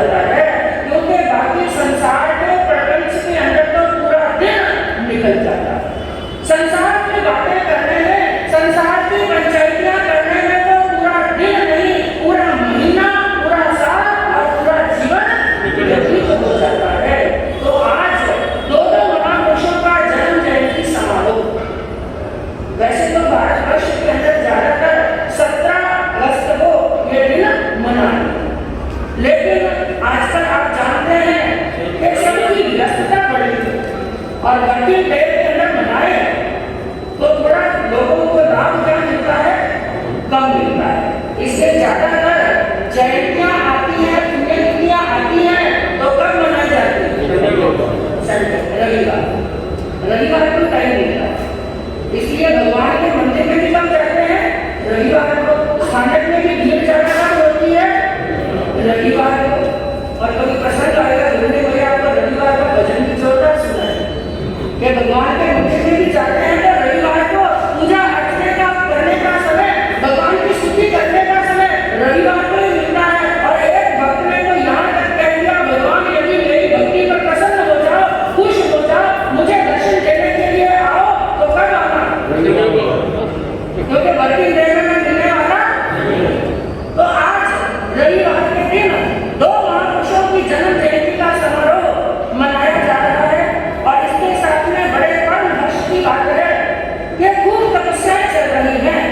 जाता है, क्योंकि बाकी संसार के प्रपंच के अंदर तो पूरा दिन निकल जाता है। संसार की बातें करने में, संसार की पंचायतियां करने में तो पूरा दिन नहीं, पूरा महीना, पूरा साल और पूरा जीवन व्यतीत हो जाता है। तो आज दोनों महापुरुषों का जन्म जयंती समारोह, वैसे तो भारतवर्ष के अंदर ज्यादातर 17 अगस्त को ये दिन मनाते, लेकिन आजकल आप जानते हैं कि सबकी व्यस्तता बढ़ी है और वर्किंग डे के अंदर मनाए तो थोड़ा लोगों को लाभ क्या मिलता है, कम मिलता है। इसलिए ज्यादातर जयंतियां आती हैं, पुण्यतिथियां आती हैं तो कब मनाई जाती है? रविवार। रविवार को टाइम मिलता है, इसलिए भगवान के मंदिर में भी कब जाते हैं? रविवार को। स्थानक में भी भीड़ ज्यादा होती है रविवार को। और कभी प्रसंग आएगा घूमने में, आपको रविवार का भजन भी जोरदार सुना है कि भगवान के मंदिर में भी जाते हैं तो रविवार को पूजा अर्चना का करने का समय, भगवान की स्तुति करने का समय रविवार को ही मिलता है। और एक भक्त ने तो यहाँ तक कह दिया, भगवान यदि मेरी भक्ति पर प्रसन्न हो जाओ, खुश हो जाओ, मुझे दर्शन देने के लिए आओ तो कब आना? क्योंकि वर्किंग डे में मिलने वाला। तो आज रविवार के दिन दो महापुरुषों की जन्म जयंती का समारोह मनाया जा रहा है। और इसके साथ में बड़े परम हर्ष की बात है कि खूब तपस्याएं चल रही हैं।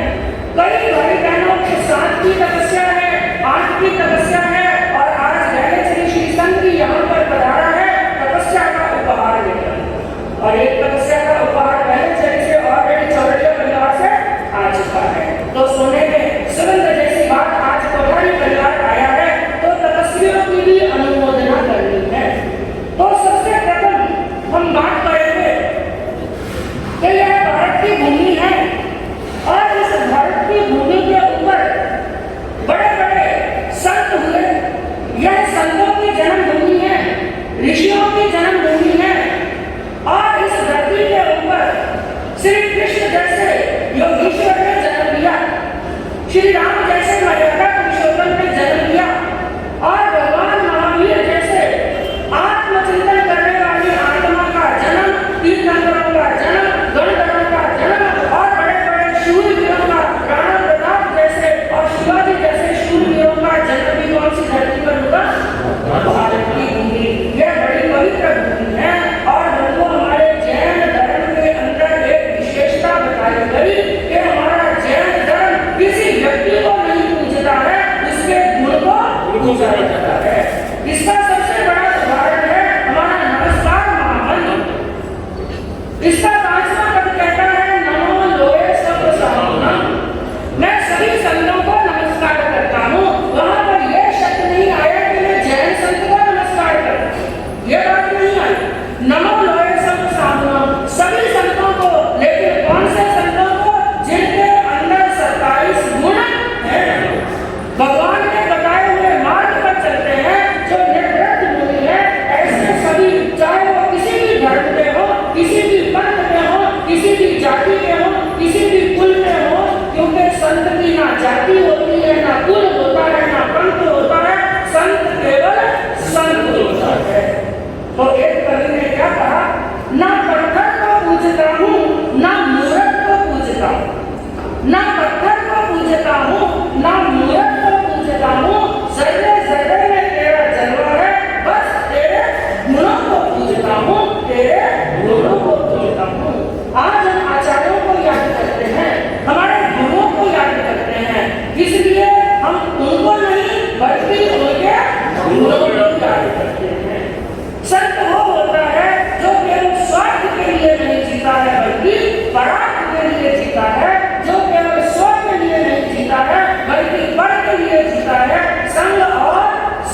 कई भाई बहनों के साथ की तपस्या है, 8 की तपस्या है, और आज ज्ञानेश्वरी श्री संत जी यहाँ पर पधारा है तपस्या का उपहार लेकर। और एक तपस्या का उपहार पहले से ऑलरेडी चौरड़िया परिवार से आ चुका है। तो सोने में सुगंध जैसी बात आज कोठारी परिवार आया है तो तपस्वियों की भी अनुमोदना करनी है। तो सबसे प्रथम हम बात करेंगे कि यह भारत की भूमि है और इस भारत की भूमि के ऊपर बड़े बड़े संत हुए। यह संतों की जन्मभूमि है, ऋषियों की जन्मभूमि है। और इस धरती के ऊपर श्री कृष्ण जैसे योगेश्वर ने जन्म लिया, श्री राम जैसे मर्यादा पुरुषोत्तम ने जन्म लिया, और भगवान महावीर जैसे आत्मचिंतन करने वाली आत्मा का जन्म, तीर्थंकरों का जन्म, गणधरों का जन्म, और बड़े बड़े शूरवीरों का, राणा प्रताप जैसे और शिवाजी जैसे शूरवीरों का जन्म भी कौन सी धरती पर हुआ? भारत की भूमि। यह बड़ी पवित्र भूमि है। और हमको हमारे जैन धर्म के अंदर एक विशेषता बताई गई कि हमारा जैन धर्म किसी व्यक्ति को नहीं पूजता है, उसके गुण को पूजा जाता है। इसका सबसे बड़ा उदाहरण है हमारा नमस्कार महामंत्र। इसका 5वां पद कहता है, नमो लोए सब साधुनाम। मैं सभी संतों को नमस्कार करता हूँ। वहां पर यह शब्द नहीं आया कि मैं जैन संत को नमस्कार करता हूँ, यह बात नहीं आई। नमो लोए सब साधुनाम, सभी संतों को। लेकिन कौन से संतों को? जिनके अंदर 27 गुण हैं, भगवान के बताए हुए मार्ग पर चलते हैं, जो निर्वृत्त मुनि है। ऐसे सभी, चाहे वो किसी भी धर्म के हो, किसी भी पंथ के हो, किसी भी जाति के हो, किसी भी कुल में हो, क्योंकि संत की ना जाति होती है, ना कुल होता है, ना पंथ होता है, संत केवल संत होता है। तो एक कवि ने क्या कहा, ना पत्थर को पूजता हूँ, ना मूर्त को पूजता हूँ, ना पत्थर को पूजता हूँ, ना मूर्त को पूजता हूँ, जर्रे जर्रे में तेरा जलवा है, बस तेरे गुणों को पूजता हूँ, तेरे गुणों को पूजता हूँ। आज हम आचार्यों को याद करते हैं, हमारे गुरुओं को याद करते हैं, इसलिए हम उनको नहीं बल्कि उनके गुणों को याद करते हैं। संत वो होता है जो केवल स्वार्थ के लिए नहीं जीता है, बल्कि परार्थ के लिए जीता है, जो केवल स्व के लिए नहीं जीता है, बल्कि पर के लिए जीता है, संघ और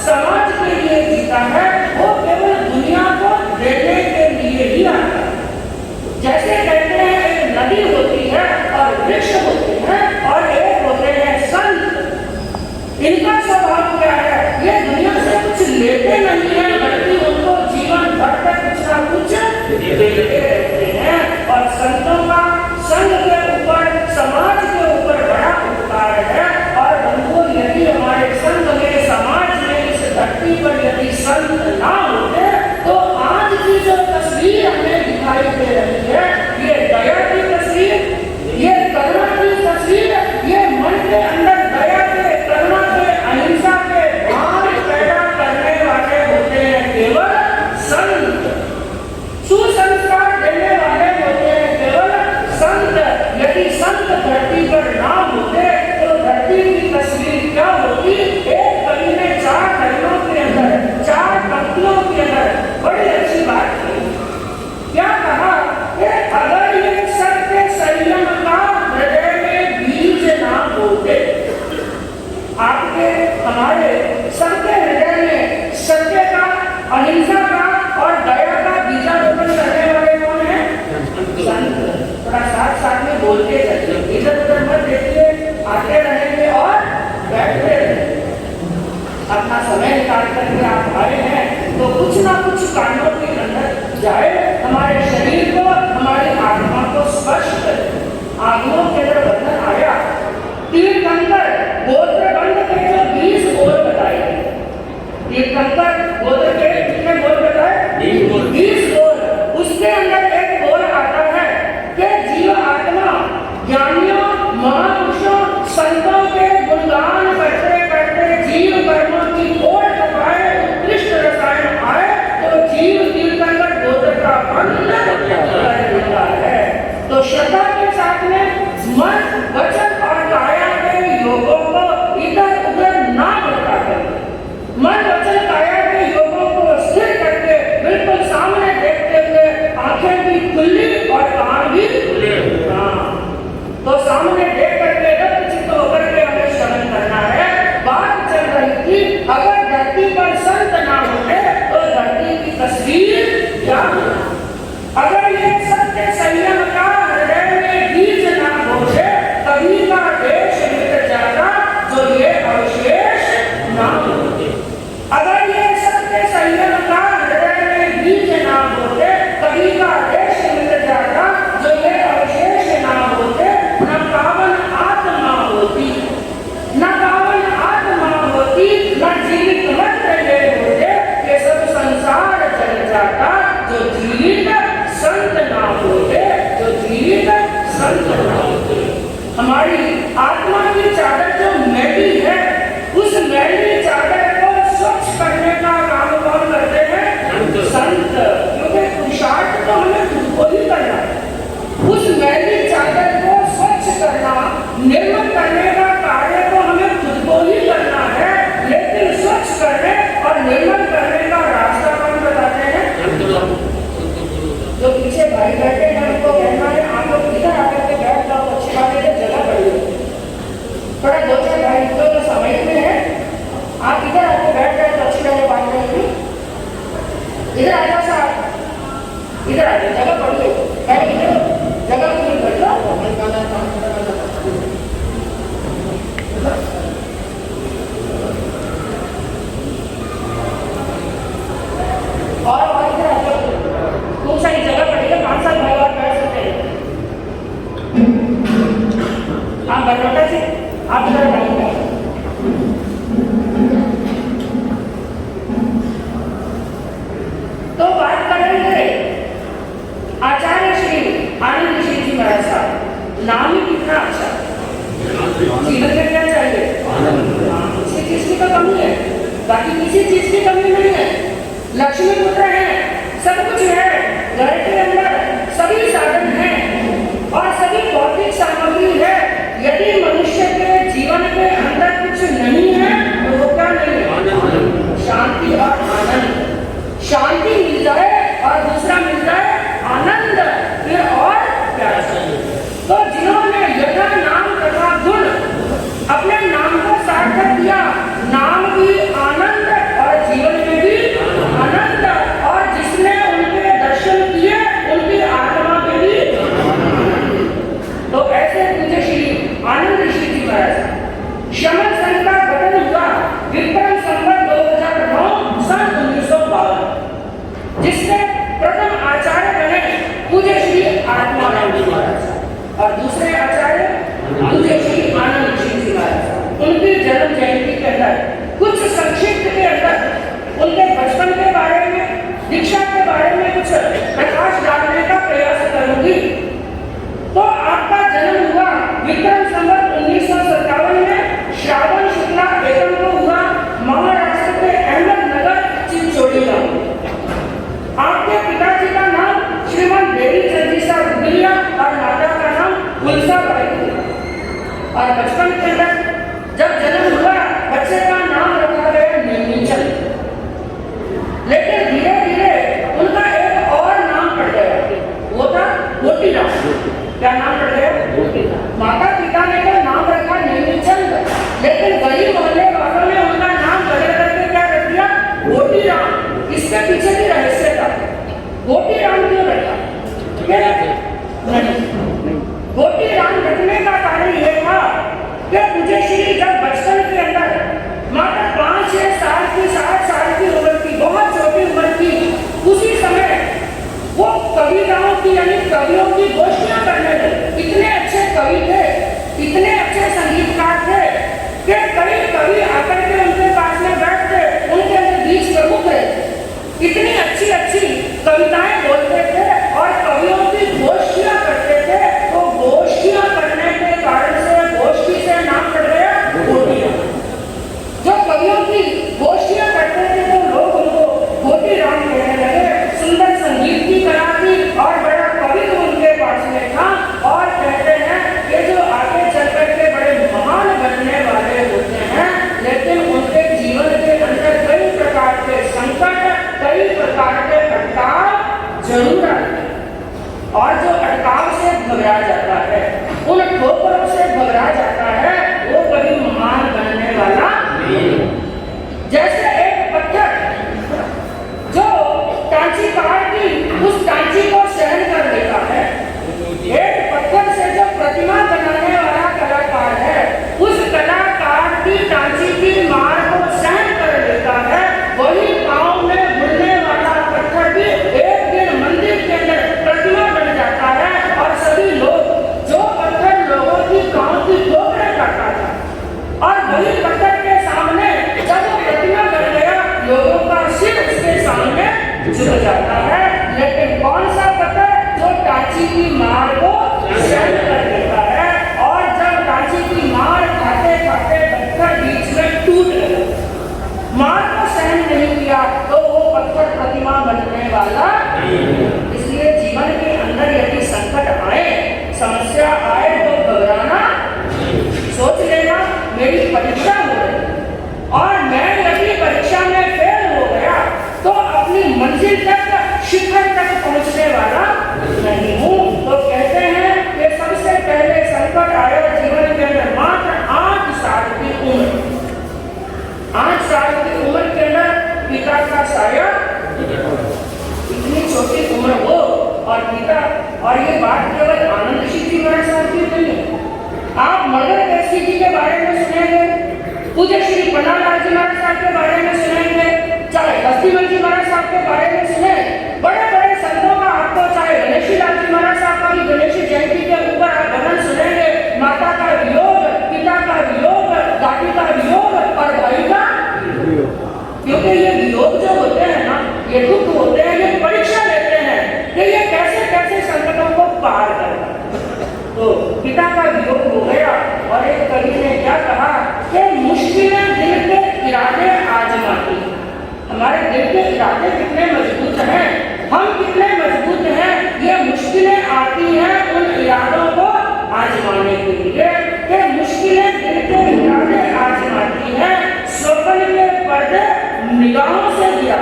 समाज के लिए जीता है। वो केवल दुनिया को देने के लिए ही आता है। जैसे कहते हैं एक नदी होती है और वृक्ष होते हैं और एक होते हैं संत। इनका स्वभाव क्या है? ये दुनिया से कुछ लेते नहीं है, बल्कि उनको जीवन भर तक कुछ ना कुछ देते रहते हैं। और संतों का संघ के ऊपर, समाज के ऊपर बड़ा उपकार है। और हमको यदि हमारे संघ में, समाज में, इस धरती पर यदि यदि संत ना होते तो आज की जो तस्वीर हमें दिखाई दे रही है, ये दया की तस्वीर, ये करुणा की तस्वीर, ये मन के अंदर दया के, करुणा के, अहिंसा के भाव पैदा करने वाले होते हैं केवल संत, सुसंस्कार देने वाले होते हैं केवल संत। यदि संत धरती पर ना होते तो धरती की तस्वीर क्या होती? एक कवि ने 4 लाइनों के अंदर, 4 पंक्तियों के अंदर बड़ी अच्छी बात की। क्या कहा कि अगर ये सत्य संयम का हृदय में बीज ना बोते, आपके हमारे सबके हृदय में सत्य का, अहिंसा का और दया का बीजारोपण करने वाले कौन है? संत। थोड़ा साथ साथ में बोलते चलिए, इधर उधर मत देखिए, आते रहेंगे और बैठते रहेंगे। अपना समय निकाल करके आप आए हैं तो कुछ ना कुछ कानों के अंदर जाए, हमारे शरीर को, हमारी आत्मा को स्पर्श करे। आंखों के अंदर बंधन आया, तीर्थंकर गोत्र बंध के जो 20 बोल बताए, तीर्थंकर गोत्र के कितने बोल बताए? 20 बोल। उसके अंदर एक बोल आता है कि जीव आत्मा ज्ञानियों, महापुरुषों, संतों के गुणगान करते करते जीव कर्मों की ओर दबाए, उत्कृष्ट रसायन आए तो जीव तीर्थंकर गोत्र का बंध कर देता है। तो श्रद्धा के साथ में मन, वचन और काया के योगों को इधर उधर ना भटका करके, मन, वचन, काया के योगों को स्थिर करके बिल्कुल सामने देखते हुए, आंखें भी खुली और कान भी खुले। तो सामने देख करके रक्तचित्त होकर के हमें श्रवण करना है। बात चल रही थी, अगर धरती पर संत ना होते तो धरती की तस्वीर क्या होती? अगर ये सत्य संयम का हृदय में बीज ना बोते, कभी का देश मिट जाता जो ये अवशेष ना होते। अगर ये सत्य संयम का हृदय में बीज ना बोते, कभी का देश मिट जाता जो ये अवशेष ना होते। न पावन आत्मा होती, न पावन आत्मा होती, न जीवित मंत्र ये होते, ये सब संसार चल जाता जो जीवित संत ना होते, जो जीवित संत ना होते। हमारी आत्मा की चादर जो मैली है, उस मैली चादर को स्वच्छ करने का काम कौन करते हैं? संत। क्योंकि पुरुषार्थ तो हमें खुद को ही करना है। उस मैली चादर को स्वच्छ करना, निर्मल करने का कार्य तो हमें खुद को ही करना है, लेकिन स्वच्छ करने और निर्मल करने का रास्ता कौन बताते हैं? जो पीछे भाई बैठे हैं उनको कहना है, आप लोग इधर आकर के बैठ जाओ, अच्छी बात है, जगह पड़ी है। थोड़ा 2-4 भाई तो समय में है, आप इधर आके बैठ जाए तो अच्छी लगे बात करेंगे। इधर आ जाओ साहब, इधर आ जाओ, जगह पड़ी है, जगह पूरी कर लो। और इधर आ जाओ, खूब सारी जगह पड़ी है, 5 साल भाई और बैठ सकते हैं। आप बरनोटा से आप इधर आइए। तो बात कर रहे थे आचार्य श्री आनंद ऋषि जी महाराज साहब। नाम ही कितना अच्छा, जीवन में क्या चाहिए? किसी चीज की तो कमी है, बाकी किसी चीज की कमी नहीं है। लक्ष्मी पुत्र है, सब कुछ है, घर के अंदर सभी साधन हैं और सभी भौतिक सामग्री है। यदि मनुष्य के जीवन के अंदर कुछ नहीं है तो वो क्या नहीं है? शांति और आनंद। शांति मिल जाए और दूसरा मिल जाए आनंद, फिर और क्या चाहिए? तो जिन्होंने यथा नाम तथा गुण अपने नाम को सार्थक किया, नाम भी आनंद और जीवन में भी आनंद, और जिसने उनके दर्शन किए उनकी आत्मा में भी। तो ऐसे पूज्य श्री आनंद ऋषि जी महाराज, शमन संघ का गठन हुआ विक्रम संवत 2009 सन 1952, जिसके प्रथम आचार्य बने पूज्य बचपन के बारे में, दीक्षा के बारे में कुछ प्रकाश डालने का प्रयास करूंगी। तो आपका जन्म हुआ विक्रम संवत 1957 में श्रावण शुक्ला एकम को हुआ, महाराष्ट्र के अहमदनगर चिंचोली गांव। आपके पिताजी का नाम श्रीमान देवी चंद्रिसा गुडिया और माता का नाम गुलसा बाई थी। और बचपन के अंदर जब जन्म हुआ बच्चे का नाम रखा गया नीलचल। लेकिन धीरे धीरे उनका एक और नाम पड़ गया, वो था गोटीराम। क्या नाम पड़ गया? गोटीराम। माता पिता ने तो नाम रखा नीलचंद, लेकिन गली मोहल्ले वालों ने उनका नाम बदल करके क्या रख दिया? गोटीराम। इसके पीछे भी रहस्य था। गोटीराम क्यों रखा? गोटीराम रखने का कारण यह था कि मुझे श्री जब बचपन के अंदर मात्र 5-6 साल की 7 साल की उम्र की, बहुत छोटी उम्र की, उसी समय वो कविताओं की यानी कवियों की गोष्ठियां करने लगे। इतने अच्छे कवि थे, इतने अच्छे संगीतकार थे कि कई कवि आकर के उनके पास में बैठते, उनके अंदर बीच प्रमुख रहे। इतनी अच्छी अच्छी कविताएं बोलते थे और कवियों की गोष्ठियां करते थे। तो गोष्ठियां करने के कारण से गोष्ठी से नाम पड़ गया गोटीराम। जो कवियों की गोष्ठियां करते थे तो लोग उनको गोटीराम कहने लगे। सुंदर संगीत की कला थी और बड़ा कवि उनके पास में था। और कहते हैं कि जो आगे चल करके बड़े महान बनने वाले होते हैं, लेकिन उनके जीवन के अंदर कई प्रकार के संकट, कई प्रकार के अटकाव जरूर आते हैं। और जो अटकाव से घबरा जाता है, उन ठोकरों से घबरा जाता है, वो कभी महान बनने वाला नहीं। जैसे एक पत्थर जो टांची काट की उस टांची को सहन कर लेता है, एक पत्थर से जो प्रतिमा बनाने वाला कलाकार है, उस कलाकार की टांची की मार को सहन कर लेता है, वही पांव में मुड़ने वाला पत्थर भी एक दिन मंदिर के अंदर प्रतिमा बन जाता है। और सभी लोग, जो पत्थर लोगों की पांव की ठोकरें करता था, और वही पत्थर के सामने जब वो प्रतिमा बन गया, लोगों का सिर उसके सामने झुक जाता है। लेकिन कौन सा पत्थर? जो टांची की मार को सहन कर लेता है। और जब टांची की मार खाते खाते पत्थर बीच में टूट गया, मार को सहन नहीं किया, तो वो पत्थर प्रतिमा बनने वाला। इसलिए जीवन के अंदर यदि संकट आए, समस्या आए, तो घबराना, सोच लेना मेरी परीक्षा हो रही और मैं यदि परीक्षा में फेल हो गया तो अपनी मंजिल तक, शिखर तक पहुंचने वाला नहीं हूं। तो कहते हैं कि सबसे पहले संकट आया जीवन के अंदर मात्र 8 साल की उम्र। 8 साल की उम्र के अंदर पिता का साया, इतनी छोटी उम्र हो और पिता। और ये बात केवल आनंद श्री जी महाराज साहब की नहीं है। आप मदर टेरेसा जी के बारे में सुनेंगे, पूज्य श्री पन्नालाल जी महाराज साहब के बारे में सुनेंगे, चाहे हस्तिमल जी महाराज साहब के बारे में सुने, बड़े बड़े संतों का आपको, चाहे गणेशी लाल जी महाराज साहब का भी गणेश जयंती के ऊपर आप भजन सुनेंगे। माता का वियोग, पिता का वियोग, दादी का वियोग और भाई का, क्योंकि ये वियोग जो होते हैं ना, ये दुख होते हैं, ये परीक्षा लेते हैं कि ये कैसे कैसे संकटों को पार करना। तो पिता का वियोग हो गया और एक कवि ने क्या कहा कि मुश्किलें दिल के इरादे आजमाती। हमारे दिल के इरादे कितने मजबूत हैं, हम कितने मजबूत हैं, ये मुश्किलें आती हैं उन इरादों को आजमाने के लिए। कि मुश्किलें दिल के इरादे आजमाती हैं, स्वप्न के पर्दे निगाहों से गिरा।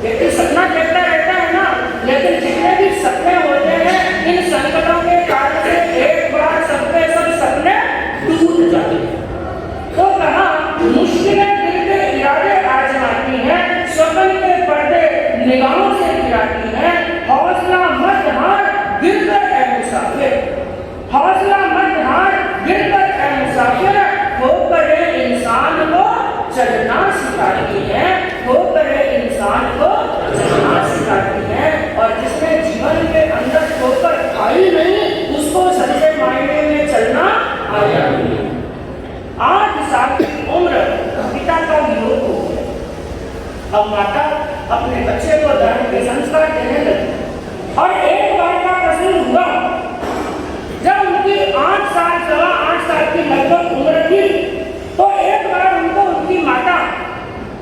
एक सपना देखता रहता है ना, लेकिन जितने भी सपने होते हैं, इन संकटों के कारण से एक बार सबके सब सपने टूट जाते हैं। तो कहा मुश्किलें दिल के इरादे आजमाती हैं, स्वप्न के पर्दे निगाहों से गिराती हैं। हौसला मत हार, गिर कर ऐ मुसाफिर, हौसला मत हार, गिर कर ऐ मुसाफिर। ठोकरे इंसान को चलना सिखाती है, ठोकरे इंसान को चलना सिखाती है। और जिसने जीवन के अंदर ठोकर खाई नहीं, उसको सच्चे मायने में चलना आया नहीं। 8 साल की उम्र पिता का वियोग हो गया। अब माता अपने बच्चे को धर्म के संस्कार देने लगी और एक बार का प्रसंग हुआ जब उनकी 8 साल 8 साल की लगभग उम्र थी तो एक बार उनको उनकी माता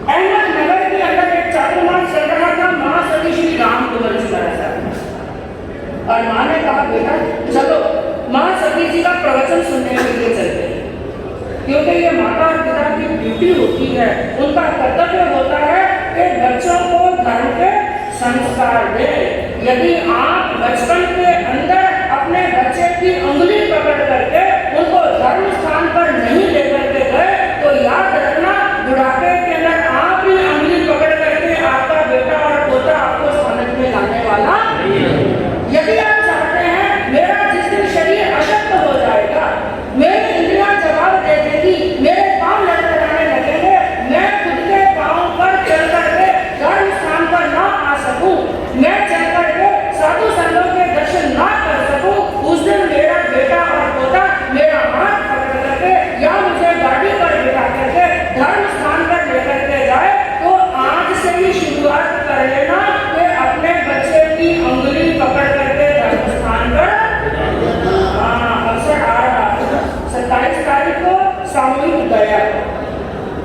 अहमदनगर के अंदर एक चातुर्मास चल रहा था, महासती श्री राम कुंवर जी महाराज, और माँ ने कहा बेटा चलो महासती जी का प्रवचन सुनने के लिए चलते हैं, क्योंकि ये माता और पिता की ड्यूटी होती है, उनका कर्तव्य होता है कि बच्चों को धर्म के संस्कार दे। यदि आप बचपन के अंदर अपने बच्चे की उंगली पकड़ करके उनको धर्म स्थान पर नहीं लेकर के गए तो याद रखना बुढ़ापे के अंदर आप ही उंगली पकड़ करके आपका बेटा और पोता आपको स्थान में लाने वाला नहीं है। यदि आप चाहते हैं मेरा जिस दिन शरीर अशक्त हो जाएगा, मेरी इंद्रियां जवाब दे देगी, मेरे पांव लड़खड़ाने लगेंगे, मैं खुद के पांव पर चल करके धर्म स्थान पर ना आ सकूं, मैं चल करके साधु संतों के दर्शन ना कर सकूं, उस दिन मेरा बेटा और पोता मेरा हाथ पकड़ करके या मुझे गाड़ी पर बिठा करके धर्म स्थान पर लेकर के जाए, तो आज से ही शुरुआत कर लेना कि अपने बच्चे की उंगली पकड़ करके धर्म स्थान पर अवसर आ रहा है। 27 तारीख को सामूहिक दया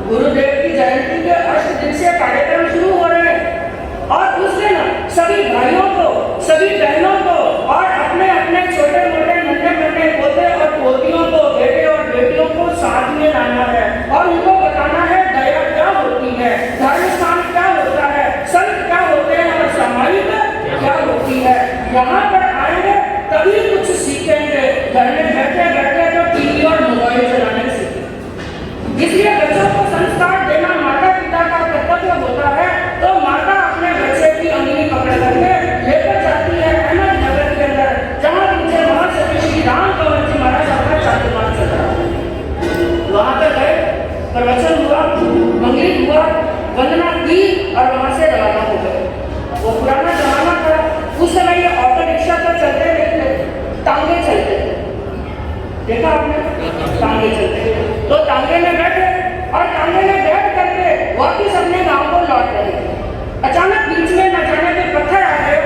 गुरुदेव की जयंती के 8 दिन से कार्यक्रम शुरू हो रहे हैं और उस दिन सभी भाइयों को, सभी बहनों को और अपने अपने छोटे मोटे नन्हे मुन्ने पोते और पोतियों को, बेटे और बेटियों को साथ में लाना है और उनको बताना है दया क्या होती है, धर्म स्थान क्या होता है, संत क्या होते हैं और सामाजिक क्या होती है। यहाँ पर आएंगे तभी कुछ सीखेंगे, घर में बैठे बैठे तो टीवी और मोबाइल चलाने सीखेंगे। इसलिए बच्चों को संस्कार देना माता पिता का कर्तव्य होता है। तो माता अपने बच्चे की उंगली पकड़ करके लेकर जाती है अहमदनगर के अंदर, जहाँ पीछे महासती श्री राम कुंवर जी महाराज अपना चातुर्मास चल रहा है। वहाँ पर गए, प्रवचन हुआ, मंगलिक हुआ, वंदना की और वहाँ से रवाना हो गए। वो पुराना जमाना था, उस समय ये ऑटो रिक्शा तो चलते नहीं थे, टांगे चलते थे, देखा आपने, टांगे चलते थे। तो टांगे में बैठे और टांगे में बैठ करके वापिस अपने गांव को लौट रहे थे। अचानक बीच में न जाने के पत्थर आ गए,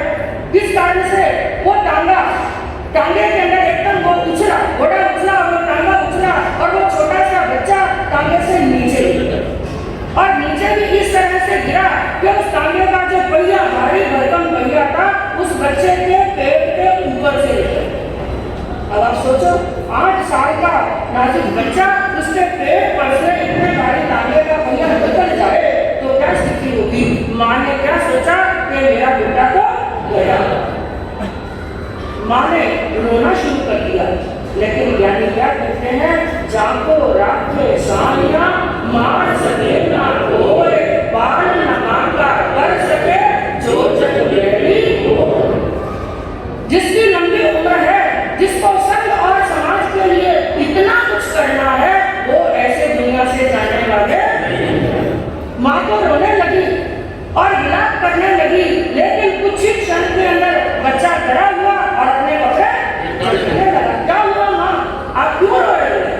इस कारण से वो टांगे के अंदर एकदम वो उछला, घोड़ा उछला और वो टांगा उछला और वो छोटा सा बच्चा टांगे से नीचे गिरा और नीचे भी इस तरह से गिरा कि उस टांगे का जो पहिया, भारी भरकम पहिया था, उस बच्चे के पेट के ऊपर से निकला। अब आप सोचो 8 साल का नाजुक बच्चा, उसके पेट पर से इतने भारी तांबे का पहिया निकल जाए तो क्या स्थिति होगी। माँ ने क्या सोचा कि मेरा बेटा तो गया। माँ ने रोना शुरू कर दिया, लेकिन ज्ञानी क्या कहते हैं, जाको राखे सानिया मार सके ना कोई, बाल न मांगा कर सके जो जग बेटी हो। जिसकी लंबी उम्र है, जिसको संघ और समाज के लिए इतना कुछ करना है, वो ऐसे दुनिया से जाने वाले। माँ तो रोने लगी और विलाप करने लगी, लेकिन कुछ ही क्षण के अंदर बच्चा डरा हुआ और अपने कपड़े चलने लगा। क्या हुआ माँ, आप क्यों रो रहे हो?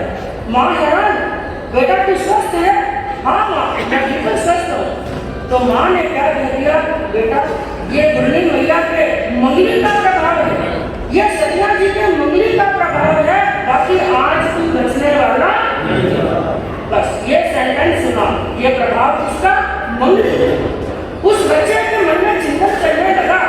माँ हैरान, बेटा तू स्वस्थ है? हाँ माँ, मैं बिल्कुल स्वस्थ हूँ। तो माँ ने क्या कह दिया, बेटा ये गुरनी मैया के मंगली का प्रभाव है, ये सतिया जी के मंगली का प्रभाव है, बाकी आज तू बचने वाला नहीं। बस ये सेंटेंस सुना, ये प्रभाव किसका? मंगली। उस बच्चे के मन में चिंतन चलने लगा,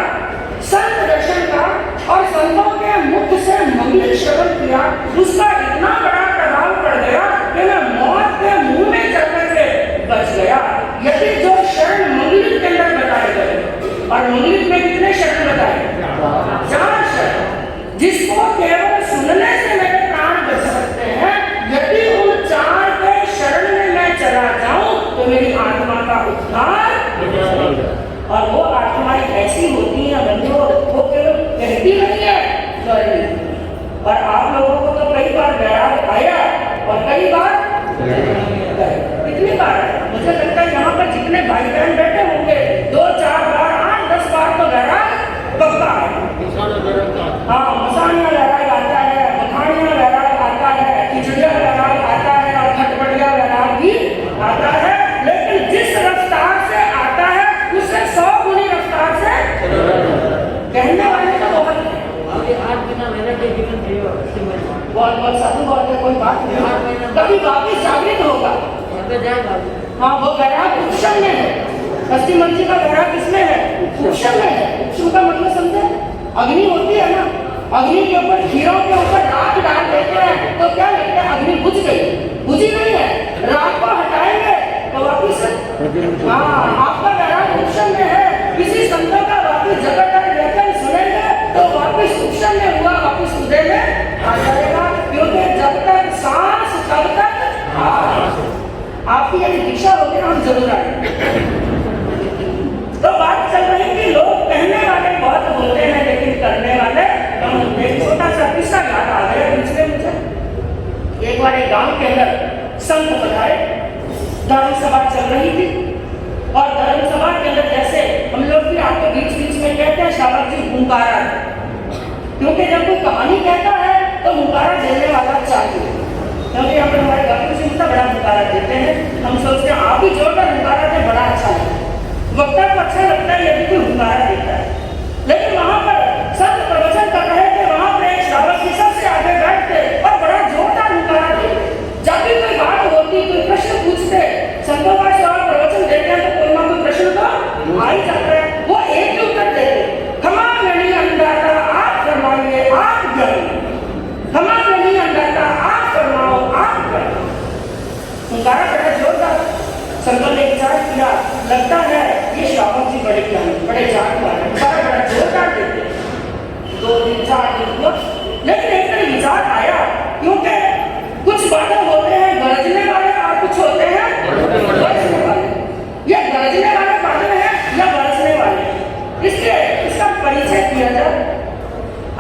संत दर्शन का और संतों के मुख से मंगली श्रवण किया, उसका इतना बड़ा प्रभाव पड़ गया कि मैं मौत के मुंह में चलकर के बच गया। यदि जो शरण मंगली के अंदर बताए गए, और मंगली में कितने शरण बताए? 4 शरण, जिसको केवल सुनने से मेरे प्राण बच सकते हैं। यदि उन 4 के शरण में मैं चला जाऊं तो मेरी आत्मा का उद्धार, और वो आत्माएं ऐसी होती हैं बंधुओं, वो केवल कहती नहीं है सॉरी। और आप लोगों को तो कई बार वैराग आया और कई बार कितनी बार, मुझे लगता है यहाँ पर जितने भाई बहन बैठे होंगे 2, 4 बार, 8, 10 बार तो वैराग पक्का है। हाँ, मसानिया वैराग आता है, मखानिया वैराग आता है, खिचड़िया वैराग आता है और खटपटिया वैराग भी आता है। लेकिन जिस रफ्तार से आता बहुत बहुत साधु बहुत है, कोई बात नहीं, कभी वापिस जागृत होगा। हाँ, वो वैराग उपशम में है। अष्टमंजी का वैराग किसमें है? उपशम में है। उपशम का मतलब समझे? अग्नि होती है ना, अग्नि के ऊपर खीरों के ऊपर राख डाल देते हैं तो क्या लगता है? अग्नि बुझ गई, बुझी नहीं है। राख को हटाएंगे तो वापिस, हाँ, आपका वैराग उपशम में है। किसी संतों का वापिस जगत लेकर सुनेंगे तो वापिस उपशम में हुआ वापिस उदय में आ जाएगा। क्योंकि जब तक सांस तब तक आपकी यदि दीक्षा होगी ना, हम जरूर आएंगे। तो बात चल रही कि लोग कहने वाले बहुत बोलते हैं लेकिन करने वाले कम होते हैं। छोटा सा किस्सा याद आ गया बीच में मुझे। एक बार एक गांव के अंदर संत पधारे, धर्म सभा चल रही थी और धर्म सभा के अंदर जैसे हम लोग भी आपको बीच बीच में कहते हैं शाबाश जी हुंकारा, क्योंकि जब कोई कहानी कहता है तो हुंकारा देने वाला चाहिए। क्योंकि हम हमारे डॉक्टर सिंह का बड़ा हुंकारा देते हैं, हम सोचते हैं आप भी जोरदार हुंकारा दे, बड़ा अच्छा है, वक्ता को अच्छा लगता है यदि कोई हुंकारा देता है। लेकिन वहां पर सब प्रवचन कर रहे थे, वहां पर एक श्रावक जी सबसे आगे बैठते और बड़ा जोरदार हुंकारा देते। जब भी कोई बात होती, कोई प्रश्न पूछते, संतों का सवाल प्रवचन देते हैं तो कोई ना कोई प्रश्न तो आ ही जाता है। वो एक ही उत्तर देते, खमा नहीं अंदाता आप फरमाइए आप ज्ञानी, खमा नहीं अंदाता आप फरमाओ आप ज्ञानी। हुंकारा बड़ा जोरदार। संतों ने विचार किया, लगता है ये श्रावक जी बड़े ज्ञानी, बड़े जान वाले, सारा बड़ा जोरदार देते। 2 दिन 4 दिन हुआ, लेकिन एक दिन विचार आया, क्योंकि कुछ बादल होते हैं गरजने वाले और कुछ होते हैं बरसने वाले। ये गरजने वाले बादल हैं या बरसने वाले, इसका परिचय किया जाए।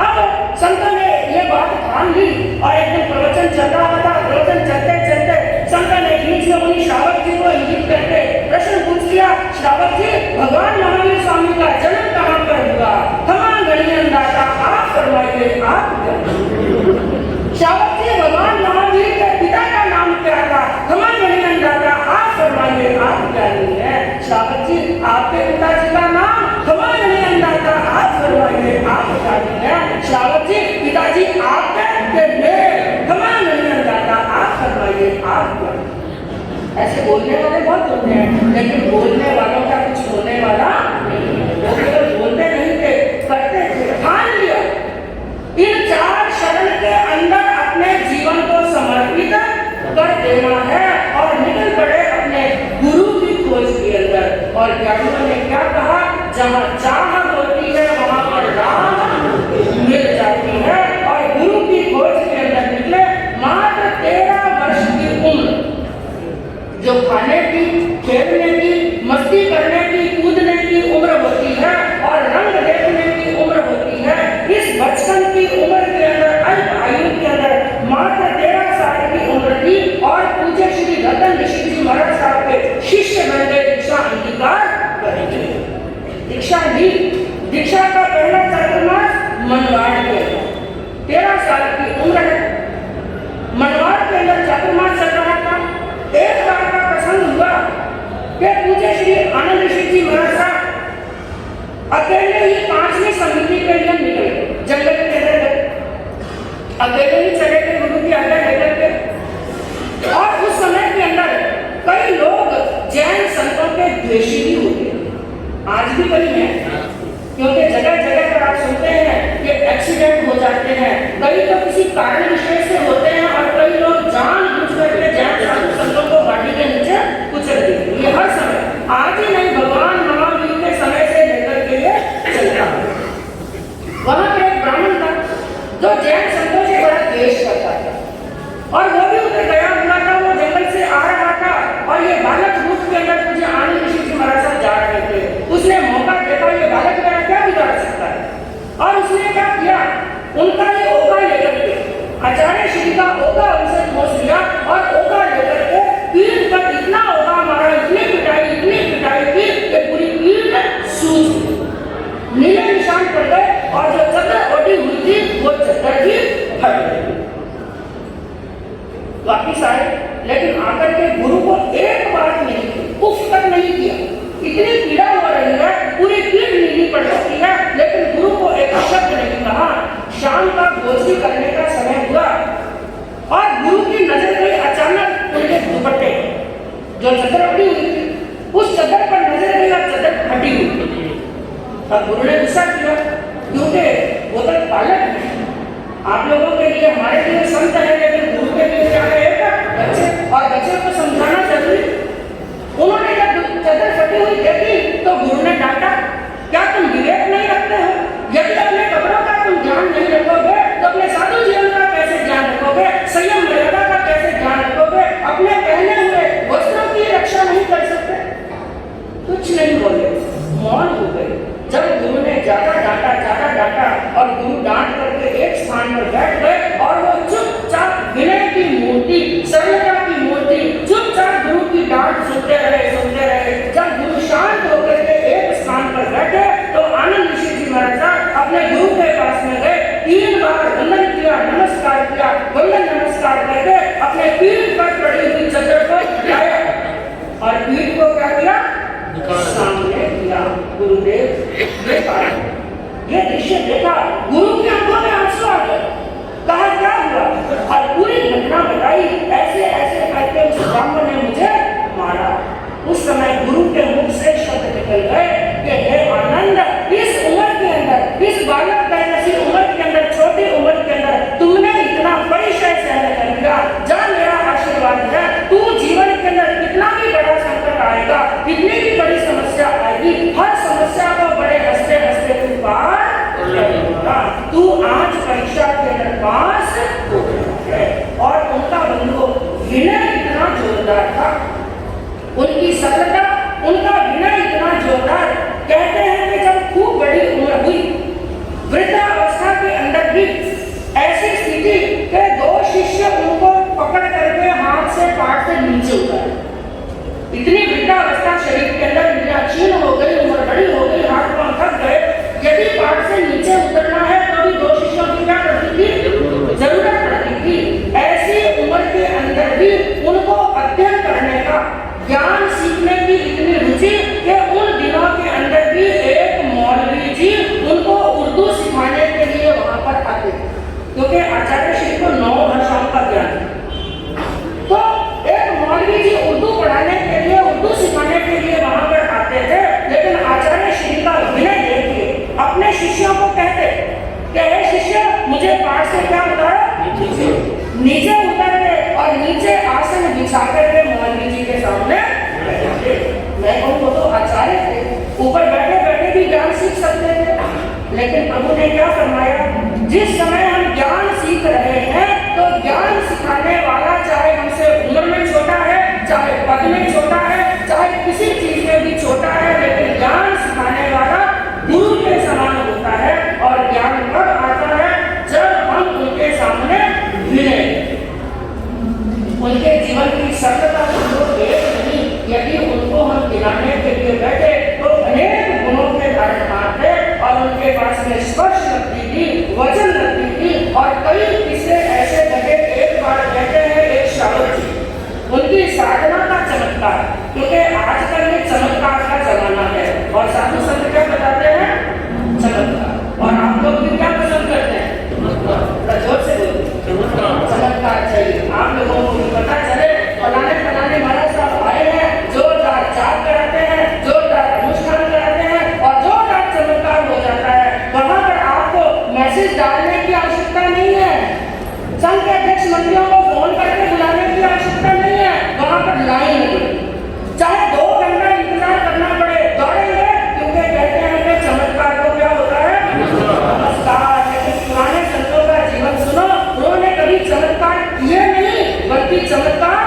अब संतों ने ये बात ठान ली और एक दिन प्रवचन चल रहा था। प्रवचन चलते चलते संतों ने बीच में उन्हीं श्रावक जी को इंगित करके प्रश्न पूछ लिया, श्रावक जी भगवान महावीर स्वामी का जन्म कहाँ पर हुआ? हमारा गणियन दाता आप फरमाइए आप। श्रावक जी भगवान महावीर के पिता का नाम क्या था? हमारा गणियन दाता आप फरमाइए आप क्या नहीं है? श्रावक जी आपके पिताजी का नाम हमारा गणियन दाता आप फरमाइए आप क्या नहीं है? श्रावक जी पिताजी आपके हमारा गणियन दाता आप फरमाइए आप क्या। ऐसे बोलने वाले बहुत होते हैं, लेकिन बोलने वालों का कुछ होने वाला नहीं। वो केवल बोलते नहीं थे, करते थे। ठान लिया इन 4 शरण के अंदर अपने जीवन को समर्पित कर देना है और निकल पड़े अपने गुरु की खोज के अंदर। और ज्ञानियों ने क्या कहा, जहाँ चाह होती है वहां पर राह मिल जाती है। और गुरु की खोज के अंदर निकले। मात्र 13 वर्ष की उम्र, जो खाने की, खेलने की, मस्ती करने की, कूदने की उम्र होती है और रंग देखने की उम्र होती है, इस बचपन की उम्र के अंदर, अल्प आयु के अंदर मात्र 13 साल की उम्र थी और पूज्य श्री रतन ऋषि जी महाराज साहब के शिष्य बन गए, दीक्षा अंगीकार करेंगे। दीक्षा ली, दीक्षा का पहला चातुर्मास मनवाड़ के 13 साल की उम्र है। मनवाड़ के अंदर चातुर्मास चल रहा था। एक बार का प्रसंग हुआ कि पूज्य श्री आनंद ऋषि जी महाराज साहब अकेले ही 5वीं समिति के लिए निकले, जंगल के अंदर गए, अकेले ही चले गए गुरु की आज्ञा लेकर के। और उस समय के अंदर कई लोग जैन संतों के द्वेषी भी होते हैं, आज भी कई हैं, क्योंकि जगह जगह पर आप सुनते हैं कि एक्सीडेंट हो जाते हैं, कई तो किसी कारण विशेष से होते हैं और कई लोग जानबूझ करके जैन संतों को गाड़ी के नीचे कुचल देते हैं। ये हर समय, आज ही नहीं, भगवान महावीर के समय से लेकर के ये चलता है। वहां पर एक ब्राह्मण था जो जैन संतों से बड़ा द्वेष करता था और वो भी उधर गया हुआ था, वो जंगल से आ रहा था और ये बालक रूप के अंदर मुझे आनंद ऋषि जी महाराज साहब जा रहे थे। उसने मौका देखा, ये बालक मेरा क्या बिगाड़ सकता है, और उसने क्या किया, उनका ये ओगा लेकर के आचार्य श्री का ओगा उनसे खोस लिया और ओगा लेकर के पीठ पर इतना ओगा मारा, इतनी पिटाई की कि पूरी पीठ सूज गई, नीले निशान पड़ गए और जो चद्दर ओढ़ी हुई थी वो चद्दर भी फट गई। वापिस आए, लेकिन आकर के गुरु को एक बात नहीं की, उफ तक नहीं किया। इतनी पीड़ा हो रही है, पूरी पीठ नीली पड़ सकती है, लेकिन गुरु को एक शब्द नहीं कहा। शाम का गोष्ठी करने का समय हुआ, अब गुरु ने गुस्सा किया, क्योंकि वो तो पालक है। आप लोगों के लिए, हमारे लिए संत है, लेकिन गुरु के लिए क्या है? बच्चे, और बच्चे को समझाना जरूरी। उन्होंने जब चदर फटी हुई देखी तो गुरु ने डांटा, क्या तुम विवेक नहीं रखते हो? यदि अपने कपड़ों का तुम ध्यान नहीं रखोगे तो अपने साधु जीवन का कैसे ध्यान रखोगे? संयम मर्यादा का कैसे ध्यान रखोगे? अपने पहने हुए वस्त्रों की रक्षा नहीं कर सकते? कुछ नहीं बोले, मौन हो गए। जब गुरु ने ज्यादा डांटा और गुरु डांट करके एक स्थान पर बैठ गए और वो चुपचाप विनय की मूर्ति, सरलता की मूर्ति, चुपचाप गुरु की डांट सुनते रहे। जब गुरु शांत होकर के एक स्थान पर बैठे तो आनंद ऋषि जी महाराज अपने गुरु के पास में गए, 3 बार वंदन किया, नमस्कार किया, वंदन नमस्कार करके अपने पीठ पर पड़ी हुई चदर को उठाया और पीठ को क्या किया? सामने किया। गुरुदेव ये दृश्य देखा, गुरु की आंखों में आंसू आ गए। कहा क्या हुआ? और पूरी घटना बताई, ऐसे ऐसे करके उस ब्राह्मण ने मुझे मारा। उस समय गुरु के मुख से शब्द निकल गए कि हे आनंद, इस उम्र के अंदर, इस बालक जैसी उम्र के अंदर, छोटी उम्र के अंदर तुमने इतना परिचय सहन कर लिया। जा मेरा आशीर्वाद है, तू जीवन के अंदर कितना भी बड़ा संकट आएगा, कितनी भी बड़ी समस्या आएगी, हर समस्या को बड़े हंसते हंसते तू पार करेगा। तू आज परीक्षा के अंदर पास हो गया। और उनका बंधु विनय इतना जोरदार था, उनकी सरलता, उनका विनय इतना जोरदार। कहते हैं कि जब खूब बड़ी उम्र हुई, वृद्धावस्था के अंदर भी ऐसी स्थिति के 2 शिष्य उनको पकड़ करके हाथ से पाट से नीचे उतारे। इतनी वृद्धावस्था शरीर के अंदर, इंद्रियां क्षीण हो गई, उम्र बड़ी हो गई, हाथ पांव थक गए। यदि पाट से नीचे उतरना है तो भी 2 शिष्यों की क्या पड़ती थी? जरूरत पड़ती थी। ऐसी उम्र के अंदर भी उनको अध्ययन करने का, ज्ञान सीखने की इतनी रुचि कि उन दिनों के अंदर भी एक मौलवी जी उनको उर्दू सिखाने के लिए वहां पर आते, क्योंकि आचार्य श्री को 9 भाषाओं का ज्ञान है। तो एक मौलवी जी उर्दू पढ़ाने के लिए, उर्दू सिखाने के लिए वहां पर आते थे। लेकिन आचार्य श्री का विनय देखिए, अपने शिष्यों को कहते कि हे शिष्य, मुझे पाठ से क्या उतारो? नीचे उतर के और नीचे आसन बिछा करके मौलवी जी के सामने बैठे। मैं कहूँ तो आचार्य थे, ऊपर बैठे बैठे भी ज्ञान सीख सकते थे। लेकिन प्रभु ने क्या फरमाया? जिस समय हम ज्ञान सीख रहे हैं तो ज्ञान सिखाने वाला चाहे हमसे उम्र में छोटा है, चाहे पद में छोटा है, चाहे किसी चीज में भी छोटा है, लेकिन ज्ञान सिखाने वाला गुरु के समान होता है। और ज्ञान कब आता है? जब हम उनके सामने विनय, उनके जीवन की सरलता को देख नहीं, यदि उनको हम गिनाने के लिए बैठे तो अनेक गुणों के धारणहार थे और उनके पास में स्पर्श लगती थी, वचन लगती थी। और कई किस्से ऐसे घटे। एक बार कहते हैं एक श्रावक जी, उनकी साधना का चमत्कार, क्योंकि आजकल में चमत्कार का जमाना है और साधु संत क्या बताते हैं? चमत्कार। और आप लोग भी क्या पसंद करते हैं? जोर से बोलिए, चमत्कार चाहिए। आप लोगों को भी पता चले फलाने फलाने महाराज साहब आए हैं, जोरदार जाप कराते हैं, जोरदार अनुष्ठान कराते हैं और जोरदार चमत्कार हो जाता है। वहां पर आपको मैसेज डालने की आवश्यकता नहीं है, संघ के अध्यक्ष मंत्रियों को फोन करके बुलाने की आवश्यकता नहीं है। वहां पर लाइन लगी, चाहे 2 घंटा इंतजार करना पड़े, दौड़ेंगे, क्योंकि कहते हैं कि चमत्कार को क्या होता है? नमस्कार। लेकिन पुराने संतों का जीवन सुनो, उन्होंने कभी चमत्कार किए नहीं, बल्कि चमत्कार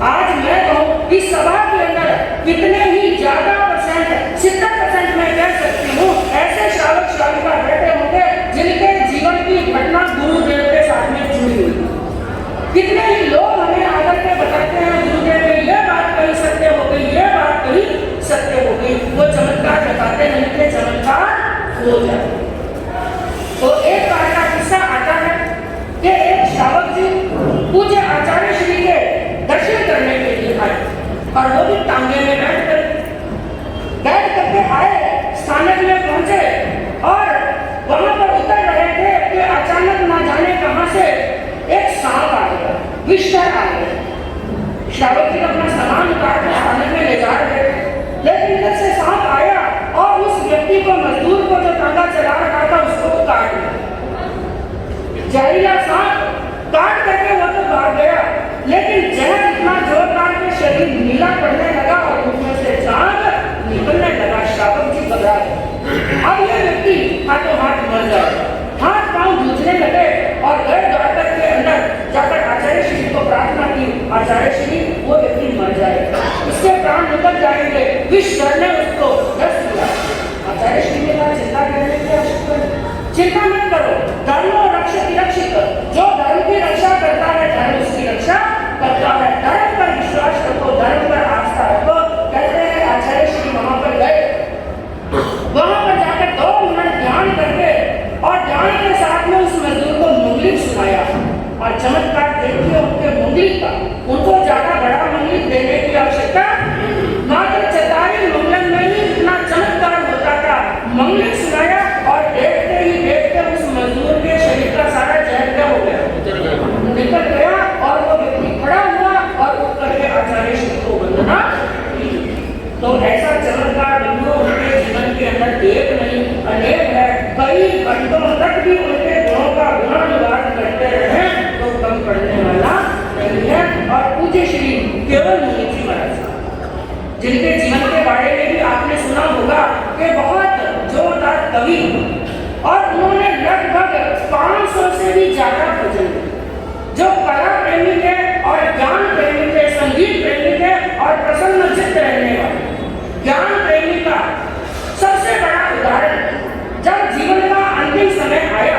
आज मैं कहूँ इस सभा के अंदर कितने ही ज्यादा परसेंट, 70% मैं कह सकती हूँ, ऐसे श्रावक श्राविका बैठे होंगे जिनके जीवन की घटना गुरुदेव के साथ में जुड़ी हुई। कितने ही लोग हमें आकर के बताते हैं गुरुदेव ने ये बात कही सत्य हो गई, ये बात कही सत्य हो गई। वो चमत्कार बताते नहीं थे, चमत्कार हो जाते। तो एक बार का किस्सा आता है कि एक श्रावक जी पूज्य आचार्य श्री के दर्शन करने के लिए आए और वो भी टांगे में बैठ करके आए, स्थानक में पहुंचे और वहां पर उतर रहे थे कि अचानक ना जाने कहां से एक सांप आ गया, विषधर आ गया। श्रावक जी अपना सामान उतार कर स्थानक में ले जा रहे थे, लेकिन इधर से सांप आया और उस जहरीला सांप काट करके वो तो भाग गया, लेकिन जहर इतना जोरदार के शरीर नीला पड़ने लगा और उसमें से चांद निकलने लगा। श्रावक जी घबरा गए। अब ये व्यक्ति हाथों हाथ मर जाए, हाथ पांव जूझने लगे और गए द्वारका के अंदर जाकर आचार्य श्री को प्रार्थना की, आचार्य श्री वो व्यक्ति मर जाए, उसके प्राण निकल जाएंगे, विष डर ने उसको डस दिया। आचार्य श्री ने कहा चिंता करने की आवश्यकता है, चिंता मत करो, धर्म रक्षित, जो धर्म की रक्षा करता है धर्म उसकी रक्षा करता है। धर्म पर विश्वास रखो, धर्म पर आस्था रखो। कहते हैं आचार्य श्री वहां पर गए, वहां पर जाकर 2 मिनट ध्यान करके और ध्यान के साथ में उस मजदूर को मुंगली सुनाया और चमत्कार देखिए उनके मुंगली का। उनको ज्यादा बड़ा मुंगली देने की आवश्यकता, मात्र चतारी मंगलन में ही इतना चमत्कार होता था। मंगली सुनाया और देखते ही देखते उस मजदूर के शरीर का सारा जहर क्या हो गया, निकल गया और वो व्यक्ति खड़ा हुआ और उठ करके आचार्य श्री को वंदना की। तो ऐसा चमत्कार बंधुओं उनके जीवन के अंदर एक नहीं अनेक है। कई घंटों तक भी उनके गुणों का गुणानुवाद करते रहे तो कम पड़ने वाला नहीं है। और पूज्य श्री केवल मुनि जी महाराज जिनके जीवन के बारे में भी आपने सुना होगा कि बहुत जोरदार कवि और उन्होंने लगभग 500 से भी ज्यादा भजन जो कला प्रेमी थे और ज्ञान प्रेमी थे, संगीत प्रेमी थे और प्रसन्न चित्त रहने वाले ज्ञान प्रेमी का सबसे बड़ा उदाहरण जब जीवन का अंतिम समय आया,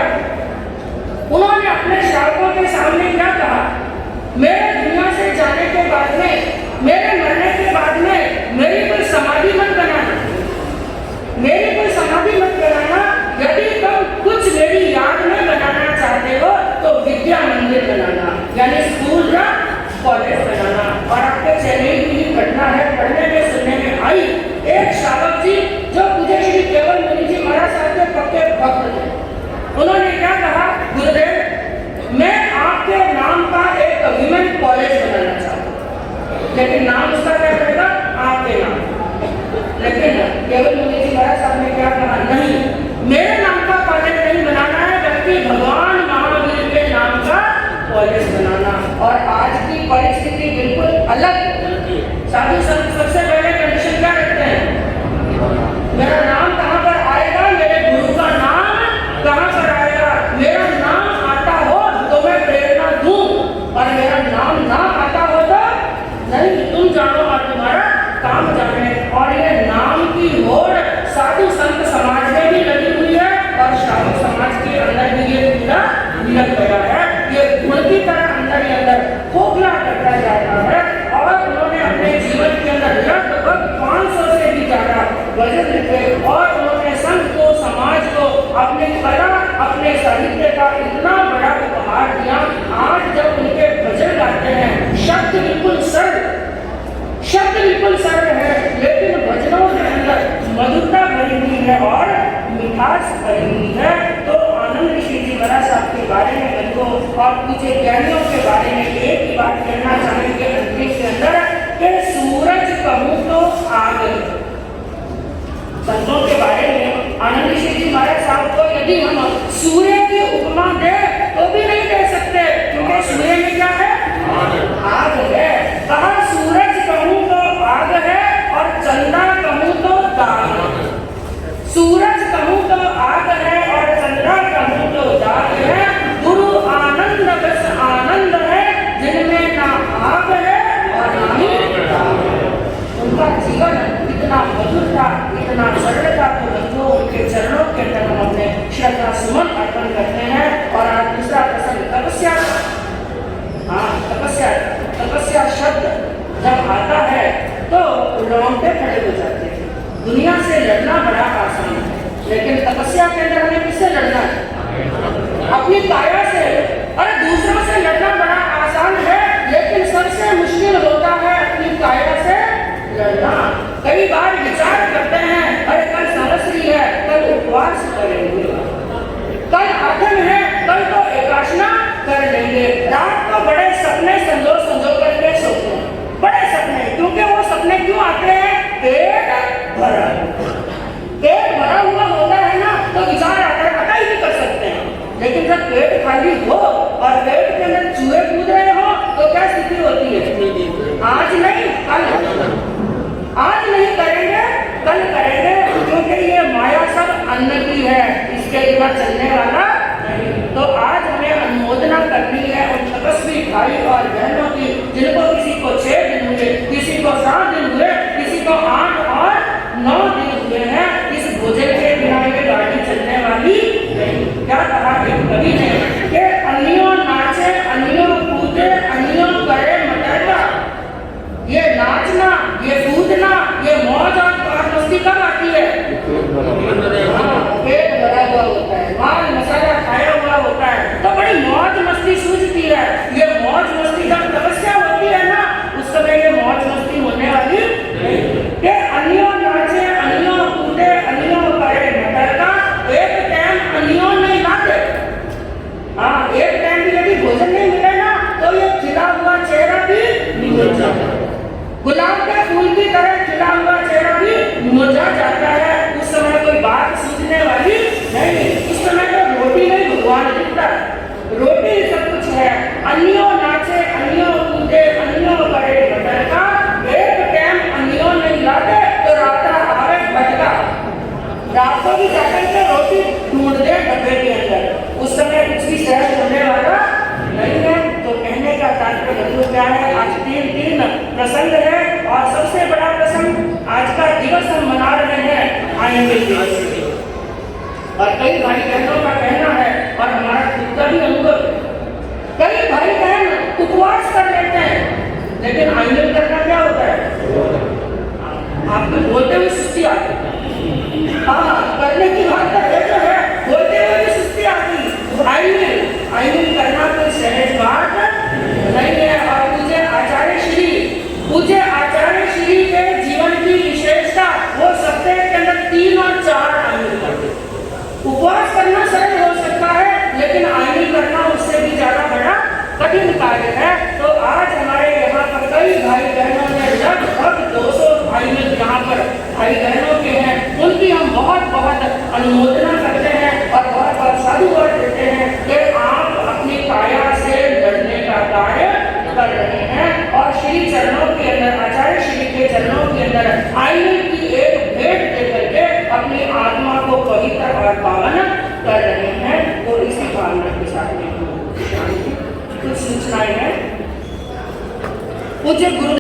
उन्होंने अपने श्रावकों के सामने क्या कहा, मेरे दुनिया से जाने के बाद में, मेरे मरने के बाद में मेरी कोई समाधि मत बनाना, मेरी कोई समाधि मत बनाना। यदि तुम कुछ मेरी याद में बनाना चाहते हो तो विद्या मंदिर बनाना, यानी स्कूल या कॉलेज बनाना। और आपके चेन्नई की ही घटना है, पढ़ने में सुनने में आई, एक श्रावक जी जो पूज्य श्री केवल मुनि जी महाराज साहब के पक्के भक्त थे, उन्होंने क्या कहा, गुरुदेव मैं आपके नाम का एक विमेन कॉलेज बनाना चाहता हूँ, लेकिन नाम उसका क्या रहेगा, आपके नाम। लेकिन केवल मुनि जी महाराज साहब ने क्या कहा, नहीं मेरे नाम का कॉलेज नहीं बनाना है, बल्कि भगवान महावीर के नाम का कॉलेज बनाना। और आज की परिस्थिति बिल्कुल अलग। साधु संत सबसे पहले कंडीशन क्या रखते हैं, मेरा नाम कहाँ पर आएगा, मेरे गुरु का नाम कहाँ पर आएगा, मेरा नाम आता हो तो मैं प्रेरणा दूं और मेरा नाम ना आता हो तो नहीं, तुम जानो और तुम्हारा काम जाने। और ये नाम की होड़ साधु संत समाज में भी लगी हुई है और श्रावक समाज के अंदर भी ये पूरा लग गया है। ये गुण की तरह अंदर ही अंदर खोखला करता जा रहा है। और उन्होंने अपने जीवन के अंदर लगभग 500 से भी ज्यादा भजन लिखे और उन्होंने संघ को, समाज को अपने कला, अपने साहित्य का इतना बड़ा उपहार दिया। आज जब उनके भजन गाते हैं, शब्द बिल्कुल सरल है, लेकिन भजनों के अंदर मधुरता भरी हुई है और मिठास भरी हुई है। तो आनंद ऋषि जी महाराज साहब के बारे में बंधुओं और पूछे ज्ञानियों के बारे में एक ही बात कहना चाहेंगे अंतिम के अंदर कि सूरज कहूं तो आग। संतों के बारे में आनंद ऋषि जी महाराज साहब को यदि हम सूर्य की उपमा दे तो भी नहीं दे सकते, क्योंकि सूर्य में क्या है, आग है। कहा सूरज कहूं तो आग है और चंदा कहूं तो दाग। सूरज कहूं तो आग है और चंदा कहूं तो दाग है। गुरु आनंद बस आनंद है, जिनमें ना आग है और ना ही दाग है। उनका जीवन इतना मधुर था, इतना सरल था, तो बंधुओं उनके चरणों के अंदर हम अपने श्रद्धा सुमन अर्पण करते हैं। और आज दूसरा प्रसंग तपस्या। हाँ, तपस्या शब्द जब आता है तो रोंगटे खड़े हो जाते हैं। दुनिया से लड़ना बड़ा आसान है, लेकिन तपस्या के अंदर हमें किससे लड़ना है, अपनी काया से। अरे दूसरों से लड़ना बड़ा आसान है, लेकिन सबसे मुश्किल होता है अपनी काया से लड़ना। कई बार विचार करते हैं, अरे कल संवत्सरी है, कल उपवास करेंगे, कल आठम है, कल तो एकादशना कर लेंगे। रात को बड़े सपने संजो करके सोते हैं, बड़े सपने। क्योंकि वो सपने क्यों आते हैं, पेट भरा हुआ होता है ना, तो विचार आता है, पता ही नहीं कर सकते हैं। लेकिन जब पेट खाली बिना चलने वाला नहीं। तो आज हमें अनुमोदना करनी है उन तपस्वी भाई और बहनों की जिनको किसी को 6 दिन हुए, किसी को 7 दिन हुए, किसी को 8 और 9 दिन हुए हैं। इस भोजन के बिना ये गाड़ी चलने वाली नहीं। क्या कहा कि कभी नहीं कि अन्यों नाचे, अन्यों कूदे, अन्यों करे मटैला। ये नाचना, ये कूदना, ये मौज और मस्ती कब आती है? पेट भरा हुआ होता है, माल मसाला खाया हुआ होता है, तो बड़ी मौज मस्ती सूझती है। ये मौज मस्ती जब तपस्या होती है ना, उस समय ये मौज मस्ती होने वाली कि अन्यों नाचे, अन्यों कूदे, अन्यों करे मटैला। एक टाइम अन्यों नहीं लाते। हाँ, एक टाइम भी यदि भोजन नहीं मिले ना, तो ये खिला हुआ चेहरा भी निमुर जाता है। गुलाब के फूल की तरह खिला हुआ चेहरा भी मुरझा जाता है। उस समय कोई बात सूझने वाली नहीं। उस समय तो रोटी नहीं, भगवान दिखता है। रोटी सब कुछ है। अन्यों नाचे, अन्यों कूदे, अन्यों करे मटैला। एक टाइम अन्यों नहीं लाते तो रात आवे भटका। रात को भी जाकर के रोटी ढूंढ दे डब्बे के अंदर। उस समय कुछ भी सहज होने वाला नहीं है। तो कहने का तात्पर्य क्या है? आज 3 दिन प्रसंग है और सबसे बड़ा प्रसंग आज का दिवस हम मना रहे हैं आएंगे दिवस। और कई भाई बहनों का कहना है और हमारा खुद का भी अनुभव है, कई भाई बहन उपवास कर लेते हैं, लेकिन आइंदन करना क्या होता है? आपको बोलते हुए सुस्ती आती है। हाँ, करने की बात तो है, बोलते हुए भी सुस्ती आती। आइंदन करना कोई सहज बात नहीं है। और पूज्य आचार्य श्री के जीवन की विशेषता वो सप्ताह के अंदर 3 और 4 आइंदन करते। उपवास करना सरल हो सकता है, लेकिन आइंदन करना उससे भी ज्यादा बड़ा कठिन कार्य है। तो आज हमारे यहाँ पर कई भाई बहनों ने लगभग 200 आइंदन यहाँ पर भाई बहनों के हैं, उनकी हम बहुत बहुत अनुमोदना करते हैं और बहुत बहुत साधुवाद देते हैं कि आप अपनी काया से लड़ने का कार्य कर रहे हैं और श्री चरणों के अंदर, आचार्य श्री के चरणों के अंदर आइंदन की एक भेंट देकर के अपनी आत्मा को पवित्र और पावन कर रहे हैं। तो इसी भावना के साथ में कुछ सूचनाएं हैं। पूज्य गुरु